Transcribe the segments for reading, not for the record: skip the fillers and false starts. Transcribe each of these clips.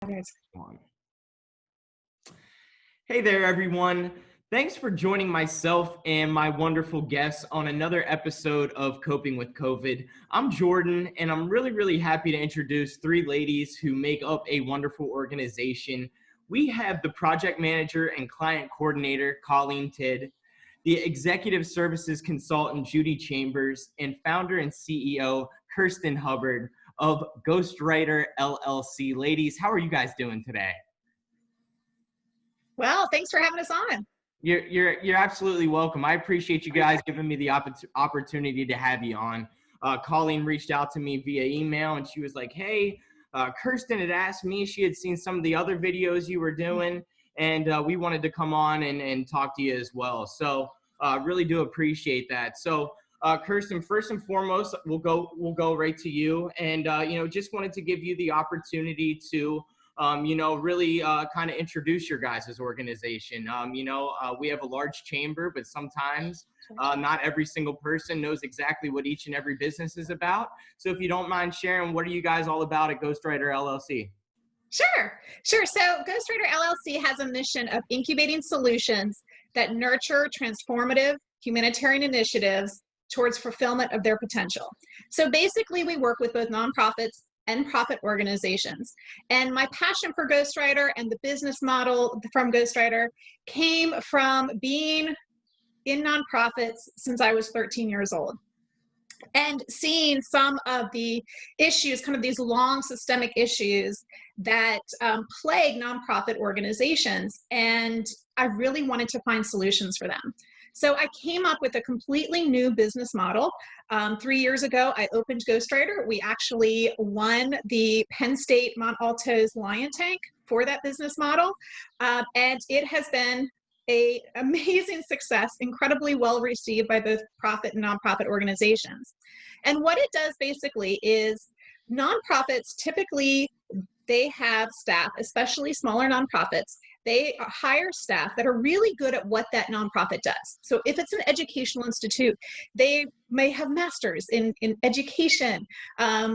On. Hey there, everyone. Thanks for joining myself and my wonderful guests on another episode of Coping with COVID. I'm Jordan, and I'm really happy to introduce three ladies who make up a wonderful organization. We have the project manager and client coordinator, Colleen Tidd, the executive services consultant, Judy Chambers, and founder and CEO, Kirsten Hubbard of Writer LLC. Ladies, how are you guys doing today? Well, thanks for having us on. You're absolutely welcome. I appreciate you guys giving me the opportunity to have you on. Colleen reached out to me via email and she was like, hey, Kirsten had asked me, she had seen some of the other videos you were doing, and we wanted to come on and talk to you as well. So really do appreciate that. So Kirsten, first and foremost, we'll go right to you, and just wanted to give you the opportunity to really kind of introduce your guys' organization. We have a large chamber, but sometimes not every single person knows exactly what each and every business is about. So if you don't mind sharing, what are you guys all about at Writer LLC? Sure. So Writer LLC has a mission of incubating solutions that nurture transformative humanitarian initiatives towards fulfillment of their potential. So basically, we work with both nonprofits and profit organizations. And my passion for Ghostwriter and the business model from Ghostwriter came from being in nonprofits since I was 13 years old, and seeing some of the issues, kind of these long systemic issues that plague nonprofit organizations. And I really wanted to find solutions for them. So I came up with a completely new business model. 3 years ago, I opened Ghostwriter. We actually won the Penn State Mont Alto's Lion Tank for that business model. And it has been an amazing success, incredibly well received by both profit and nonprofit organizations. And what it does basically is nonprofits typically, they have staff, especially smaller nonprofits. They hire staff that are really good at what that nonprofit does. So if it's an educational institute, they may have masters in education,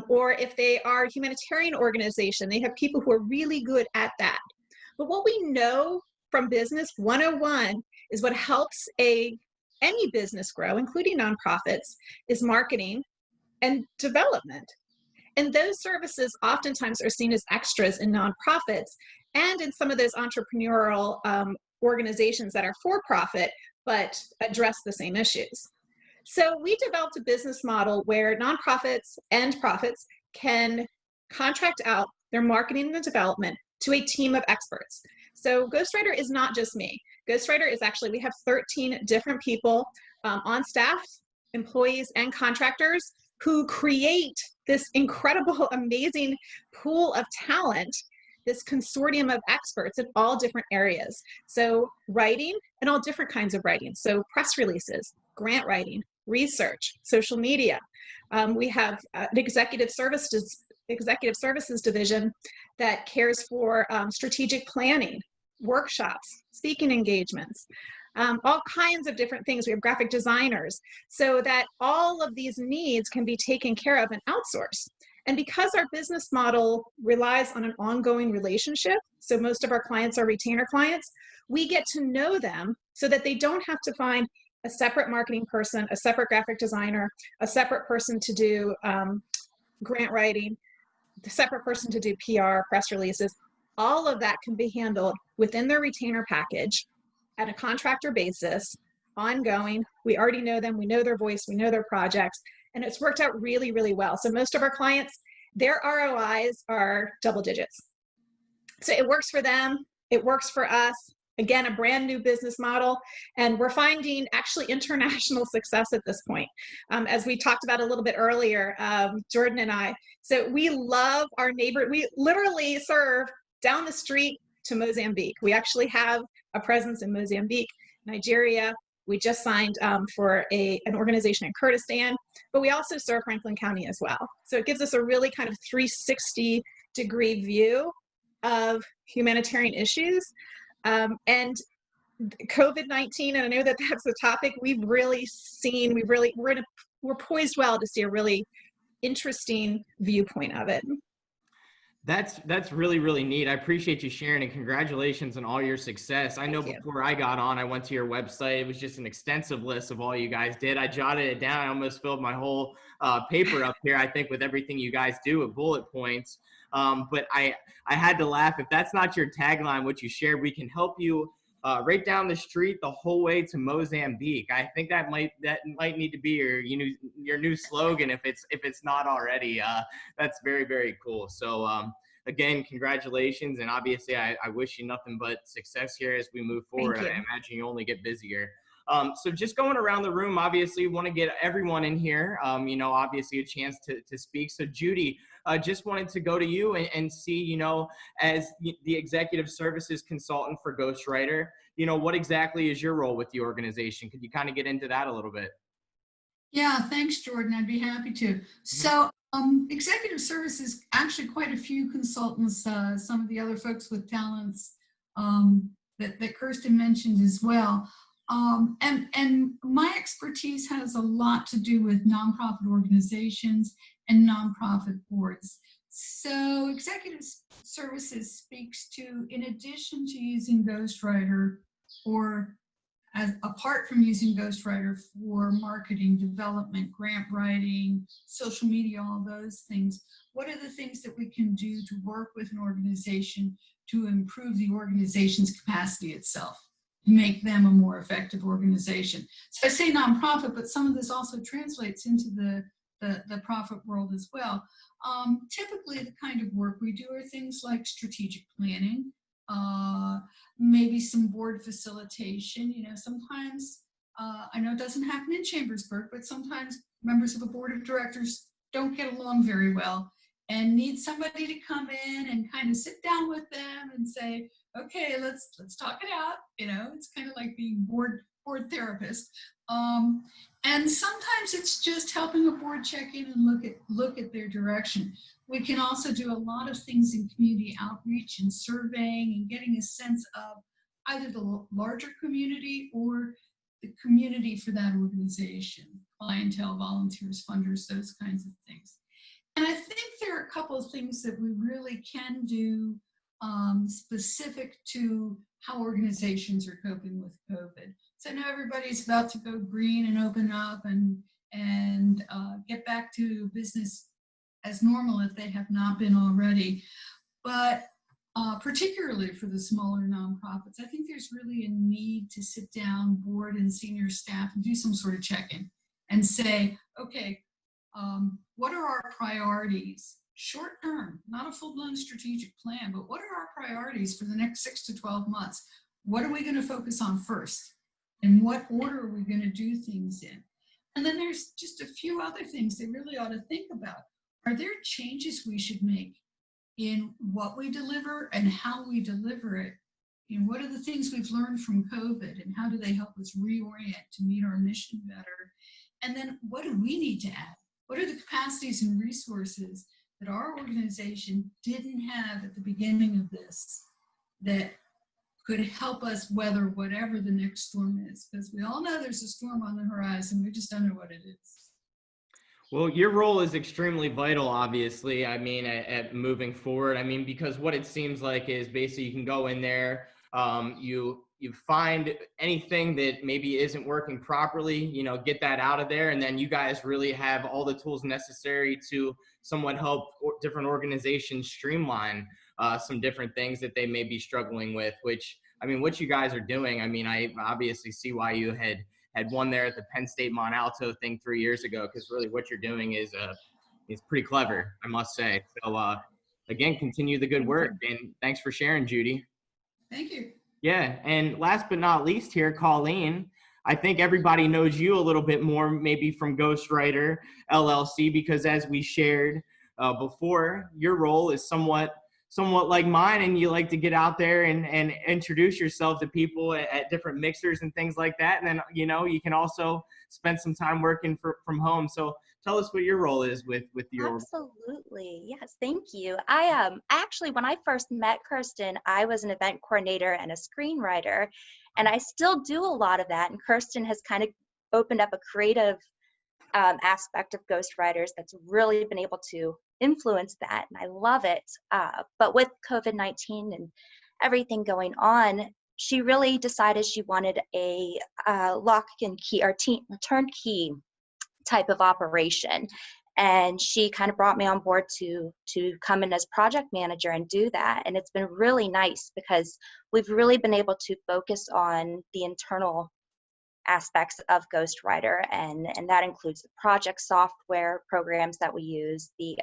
or if they are a humanitarian organization, they have people who are really good at that. But what we know from Business 101 is what helps any business grow, including nonprofits, is marketing and development. And those services oftentimes are seen as extras in nonprofits and in some of those entrepreneurial organizations that are for profit, but address the same issues. So we developed a business model where nonprofits and profits can contract out their marketing and development to a team of experts. So Ghostwriter is not just me. Ghostwriter is actually, we have 13 different people on staff, employees and contractors, who create this incredible, amazing pool of talent, this consortium of experts in all different areas. So writing and all different kinds of writing. So press releases, grant writing, research, social media. We have an executive services division that cares for strategic planning, workshops, speaking engagements, all kinds of different things. We have graphic designers, so that all of these needs can be taken care of and outsourced. And because our business model relies on an ongoing relationship, so most of our clients are retainer clients, we get to know them so that they don't have to find a separate marketing person, a separate graphic designer, a separate person to do grant writing, the separate person to do PR, press releases. All of that can be handled within their retainer package at a contractor basis, ongoing. We already know them, we know their voice, we know their projects, and it's worked out really well. So most of our clients, their ROIs are double digits. So it works for them, it works for us. Again, a brand new business model, and we're finding actually international success at this point. As we talked about a little bit earlier, Jordan and I, so we love our neighbor. We literally serve down the street to Mozambique. We actually have a presence in Mozambique, Nigeria. We just signed for an organization in Kurdistan, but we also serve Franklin County as well. So it gives us a really kind of 360-degree view of humanitarian issues. And COVID-19, and I know that that's a topic we've really seen, we're poised well to see a really interesting viewpoint of it. That's really, really neat. I appreciate you sharing, and congratulations on all your success. I know Thank you. before I got on, I went to your website. It was just an extensive list of all you guys did. I jotted it down. I almost filled my whole paper up here, I think, with everything you guys do with bullet points. But I had to laugh. If that's not your tagline, what you shared, we can help you right down the street the whole way to Mozambique. I think that might need to be your new slogan if it's not already. That's very, very cool. So again, congratulations, and obviously I wish you nothing but success here as we move forward. Thank I you. imagine you only get busier. So just going around the room, obviously want to get everyone in here, obviously a chance to speak. So Judy, just wanted to go to you and see, as the executive services consultant for Ghostwriter, what exactly is your role with the organization? Could you kind of get into that a little bit? Yeah, thanks, Jordan. I'd be happy to. So, executive services, actually quite a few consultants, some of the other folks with talents that Kirsten mentioned as well. And my expertise has a lot to do with nonprofit organizations and nonprofit boards. So executive services speaks to, in addition to using Ghostwriter, or apart from using Ghostwriter for marketing, development, grant writing, social media, all those things, what are the things that we can do to work with an organization to improve the organization's capacity itself, make them a more effective organization? So I say nonprofit, but some of this also translates into the profit world as well. Typically, the kind of work we do are things like strategic planning, maybe some board facilitation. Sometimes, I know it doesn't happen in Chambersburg, but sometimes members of a board of directors don't get along very well and need somebody to come in and kind of sit down with them and say, okay, let's talk it out. It's kind of like being board therapist. And sometimes it's just helping a board check in and look at their direction. We can also do a lot of things in community outreach and surveying and getting a sense of either the larger community or the community for that organization, clientele, volunteers, funders, those kinds of things. And I think there are a couple of things that we really can do specific to how organizations are coping with COVID. So I know everybody's about to go green and open up and get back to business as normal if they have not been already. But particularly for the smaller nonprofits, I think there's really a need to sit down, board and senior staff, and do some sort of check-in and say, okay, what are our priorities? Short term, not a full-blown strategic plan, but what are our priorities for the next 6 to 12 months? What are we going to focus on first? And what order are we going to do things in? And then there's just a few other things they really ought to think about. Are there changes we should make in what we deliver and how we deliver it? What are the things we've learned from COVID and how do they help us reorient to meet our mission better? And then what do we need to add? What are the capacities and resources that our organization didn't have at the beginning of this that could help us weather whatever the next storm is? Because we all know there's a storm on the horizon. We just don't know what it is. Well, your role is extremely vital, obviously. I mean, at moving forward. I mean, because what it seems like is basically you can go in there, you find anything that maybe isn't working properly, get that out of there, and then you guys really have all the tools necessary to somewhat help different organizations streamline some different things that they may be struggling with. Which, I mean, what you guys are doing. I mean, I obviously see why you had won there at the Penn State Mont Alto thing 3 years ago, because really what you're doing is pretty clever, I must say. So again, continue the good work, and thanks for sharing, Judy. Thank you. Yeah, and last but not least here, Colleen, I think everybody knows you a little bit more maybe from Ghostwriter LLC, because as we shared before, your role is somewhat like mine, and you like to get out there and introduce yourself to people at different mixers and things like that. And then, you can also spend some time working from home. So tell us what your role is with your. Absolutely. Yes. Thank you. I actually, when I first met Kirsten, I was an event coordinator and a screenwriter, and I still do a lot of that. And Kirsten has kind of opened up a creative aspect of ghostwriters that's really been able to influence that, and I love it. But with COVID-19 and everything going on, she really decided she wanted a lock and key or turnkey type of operation. And she kind of brought me on board to come in as project manager and do that. And it's been really nice because we've really been able to focus on the internal aspects of Ghostwriter, and that includes the project software programs that we use, the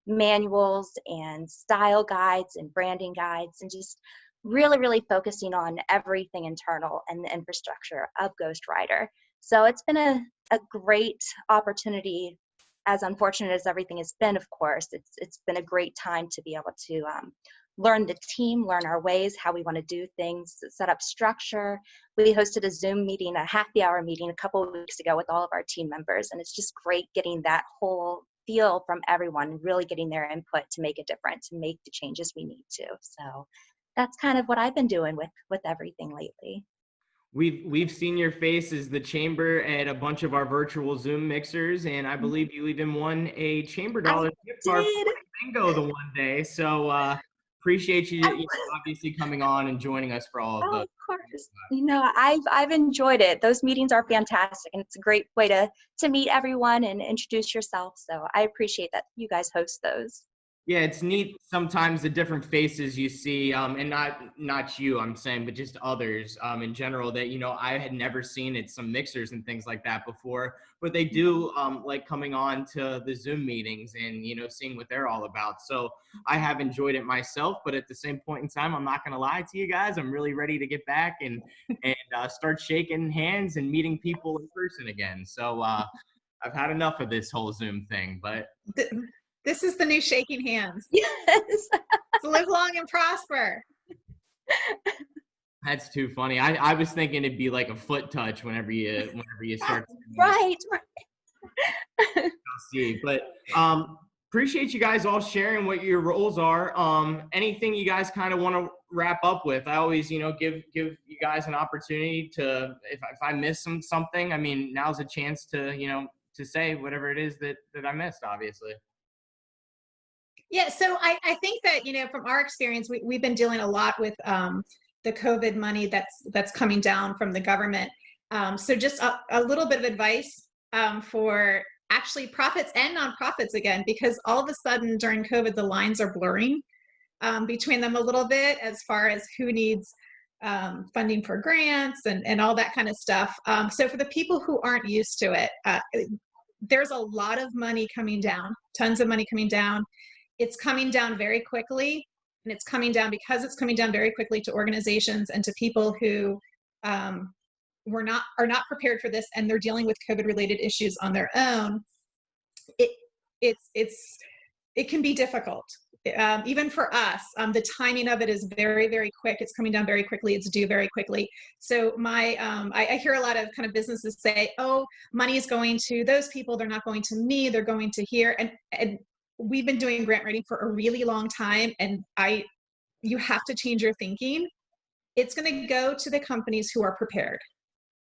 manuals and style guides and branding guides, and just really focusing on everything internal and the infrastructure of Ghostwriter. So it's been a great opportunity. As unfortunate as everything has been, of course, it's been a great time to be able to learn the team, learn our ways, how we want to do things, set up structure. We hosted a Zoom meeting, a happy hour meeting a couple of weeks ago with all of our team members, and it's just great getting that whole feel from everyone, really getting their input to make a difference, to make the changes we need to. So that's kind of what I've been doing with everything lately. We've seen your face as the chamber at a bunch of our virtual Zoom mixers, and I believe you even won a Chamber Dollar gift card for bingo the one day. So appreciate you, obviously coming on and joining us for all of those. Of course. I've enjoyed it. Those meetings are fantastic, and it's a great way to meet everyone and introduce yourself. So I appreciate that you guys host those. Yeah, it's neat sometimes the different faces you see, and not you, I'm saying, but just others in general that, I had never seen at some mixers and things like that before, but they do like coming on to the Zoom meetings and, seeing what they're all about. So I have enjoyed it myself, but at the same point in time, I'm not going to lie to you guys. I'm really ready to get back and start shaking hands and meeting people in person again. So I've had enough of this whole Zoom thing, but... This is the new shaking hands. Yes. So live long and prosper. That's too funny. I was thinking it'd be like a foot touch whenever you start. Right. I'll see. But appreciate you guys all sharing what your roles are. Anything you guys kind of want to wrap up with? I always, give you guys an opportunity to, if I miss something, I mean, now's a chance to, to say whatever it is that I missed, obviously. Yeah, so I think that, from our experience, we've been dealing a lot with the COVID money that's coming down from the government. So just a little bit of advice for actually profits and nonprofits again, because all of a sudden during COVID, the lines are blurring between them a little bit as far as who needs funding for grants and all that kind of stuff. So for the people who aren't used to it, there's a lot of money coming down, tons of money coming down. It's coming down very quickly, and it's coming down because it's coming down very quickly to organizations and to people who are not prepared for this, and they're dealing with COVID-related issues on their own. It can be difficult, even for us. The timing of it is very, very quick. It's coming down very quickly. It's due very quickly. So I hear a lot of kind of businesses say, "Oh, money is going to those people. They're not going to me. They're going to here." And we've been doing grant writing for a really long time, and you have to change your thinking. It's going to go to the companies who are prepared.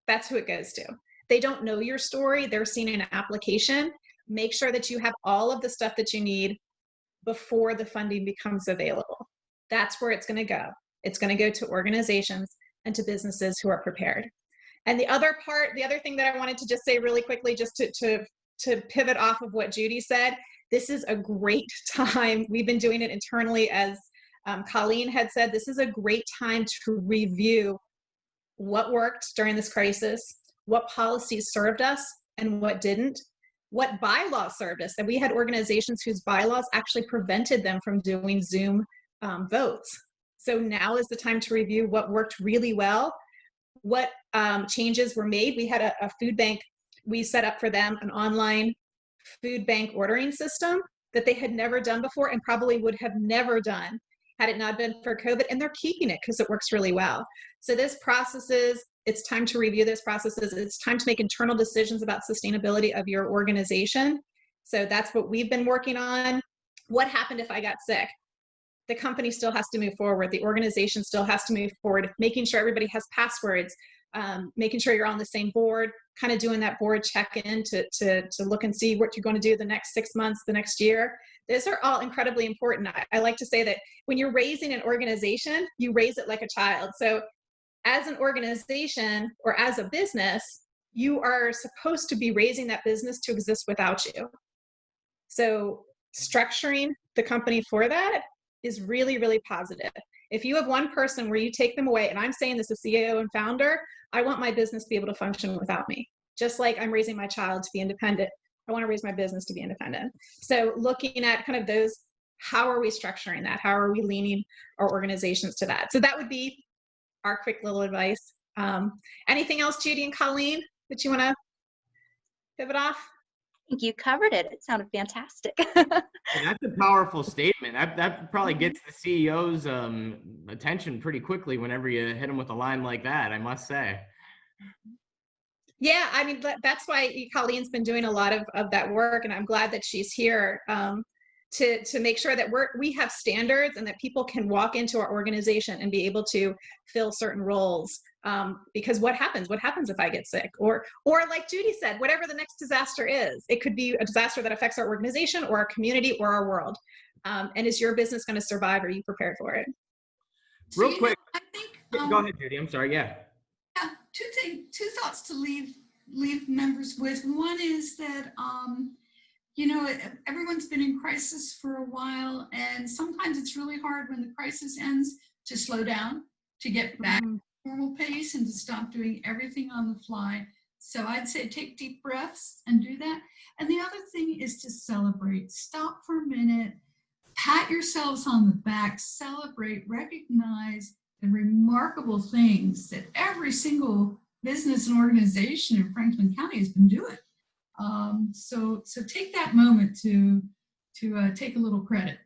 That's who it goes to. They don't know your story. They're seeing an application. Make sure that you have all of the stuff that you need before the funding becomes available. That's where it's going to go. It's going to go to organizations and to businesses who are prepared. And the other thing that I wanted to just say really quickly, just to pivot off of what Judy said, this is a great time. We've been doing it internally, as Colleen had said. This is a great time to review what worked during this crisis, what policies served us and what didn't, what bylaws served us. And we had organizations whose bylaws actually prevented them from doing Zoom votes. So now is the time to review what worked really well, what changes were made. We had a food bank. We set up for them an online food bank ordering system that they had never done before, and probably would have never done had it not been for COVID, and they're keeping it because it works really well. So it's time to review those processes. It's time to make internal decisions about sustainability of your organization. So that's what we've been working on. What happened if I got sick? The company still has to move forward. The organization still has to move forward, making sure everybody has passwords, making sure you're on the same board, kind of doing that board check-in to look and see what you're going to do the next 6 months, the next year. Those are all incredibly important. I like to say that when you're raising an organization, you raise it like a child. So as an organization or as a business, you are supposed to be raising that business to exist without you. So structuring the company for that is really, really positive. If you have one person where you take them away, and I'm saying this as CEO and founder, I want my business to be able to function without me. Just like I'm raising my child to be independent, I want to raise my business to be independent. So looking at kind of those, how are we structuring that? How are we leaning our organizations to that? So that would be our quick little advice. Anything else, Judy and Colleen, that you want to pivot off? I think you covered it. It sounded fantastic. That's a powerful statement. That probably gets the CEO's attention pretty quickly whenever you hit them with a line like that, I must say. Yeah, I mean, that's why Colleen's been doing a lot of that work, and I'm glad that she's here to make sure that we have standards and that people can walk into our organization and be able to fill certain roles. Because what happens if I get sick? Or like Judy said, whatever the next disaster is, it could be a disaster that affects our organization or our community or our world. And is your business going to survive? Are you prepared for it? Real quick. I think, go ahead, Judy. I'm sorry. Yeah. Yeah, two thoughts to leave members with. One is that, everyone's been in crisis for a while, and sometimes it's really hard when the crisis ends to slow down, to get back to normal pace and to stop doing everything on the fly. So I'd say take deep breaths and do that. And the other thing is to celebrate. Stop for a minute, pat yourselves on the back, celebrate, recognize the remarkable things that every single business and organization in Franklin County has been doing. So take that moment to take a little credit.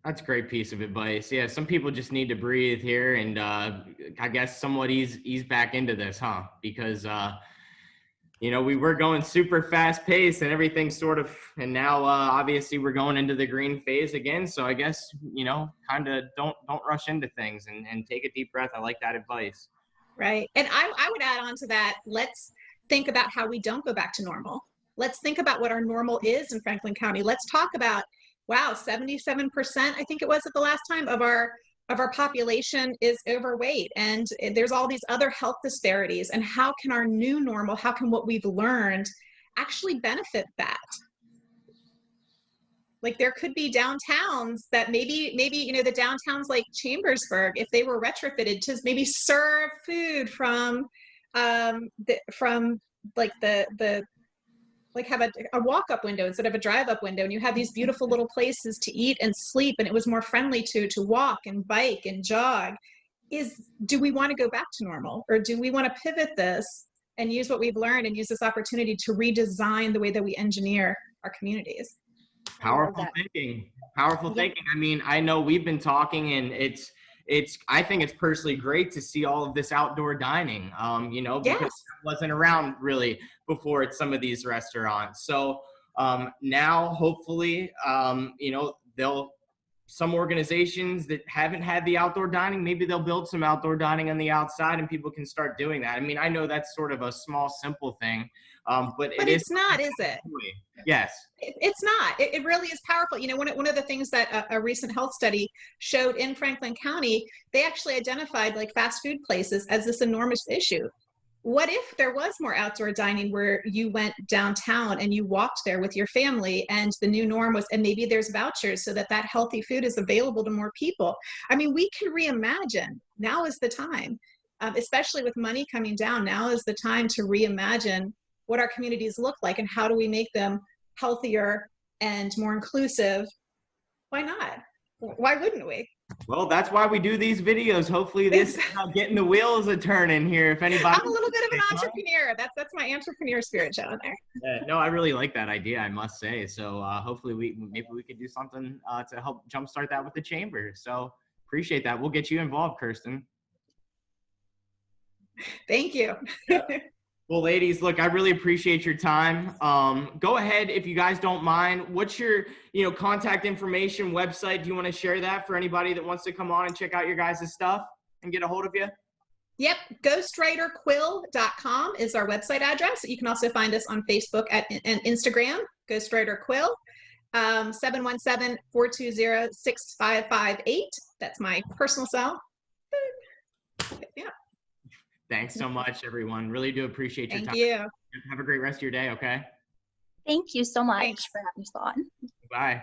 That's a great piece of advice. Yeah, some people just need to breathe here and I guess somewhat ease back into this, huh? Because we were going super fast paced and everything and now obviously we're going into the green phase again. So I guess, kind of don't rush into things and take a deep breath. I like that advice. Right. And I would add on to that, let's think about how we don't go back to normal. Let's think about what our normal is in Franklin County. Let's talk about, 77%, I think it was at the last time, of our population is overweight, and there's all these other health disparities. And how can our new normal, how can what we've learned actually benefit that? Like there could be downtowns that maybe the downtowns like Chambersburg, if they were retrofitted to maybe serve food from have a walk-up window instead of a drive-up window, and you have these beautiful little places to eat and sleep, and it was more friendly to walk and bike and jog. Do we want to go back to normal, or do we want to pivot this and use what we've learned and use this opportunity to redesign the way that we engineer our communities? Powerful thinking. I mean, I know we've been talking, and I think it's personally great to see all of this outdoor dining, because it wasn't around really before at some of these restaurants. So now hopefully, some organizations that haven't had the outdoor dining, maybe they'll build some outdoor dining on the outside and people can start doing that. I mean, I know that's sort of a small, simple thing, but it's not, is it? Yes. It's not. It really is powerful. One of the things that a recent health study showed in Franklin County, they actually identified like fast food places as this enormous issue. What if there was more outdoor dining where you went downtown and you walked there with your family, and the new norm was, and maybe there's vouchers so that healthy food is available to more people? I mean, we can reimagine. Now is the time, especially with money coming down. Now is the time to reimagine what our communities look like and how do we make them healthier and more inclusive. Why not? Why wouldn't we? Well, that's why we do these videos. Hopefully this is getting the wheels a turning here. If anybody, I'm a little bit of an entrepreneur. That's my entrepreneur spirit showing there. No, I really like that idea, I must say. So hopefully maybe we could do something to help jumpstart that with the chamber. So appreciate that. We'll get you involved, Kirsten. Thank you. Well, ladies, look, I really appreciate your time. Go ahead, if you guys don't mind. What's your, contact information, website? Do you want to share that for anybody that wants to come on and check out your guys' stuff and get a hold of you? Yep, ghostwriterquill.com is our website address. You can also find us on Facebook and Instagram, Ghostwriter Quill, 717-420-6558. That's my personal cell. Yeah. Thanks so much, everyone. Really do appreciate your time. Thank you. Have a great rest of your day, okay? Thank you so much Thanks. for having us on. Bye.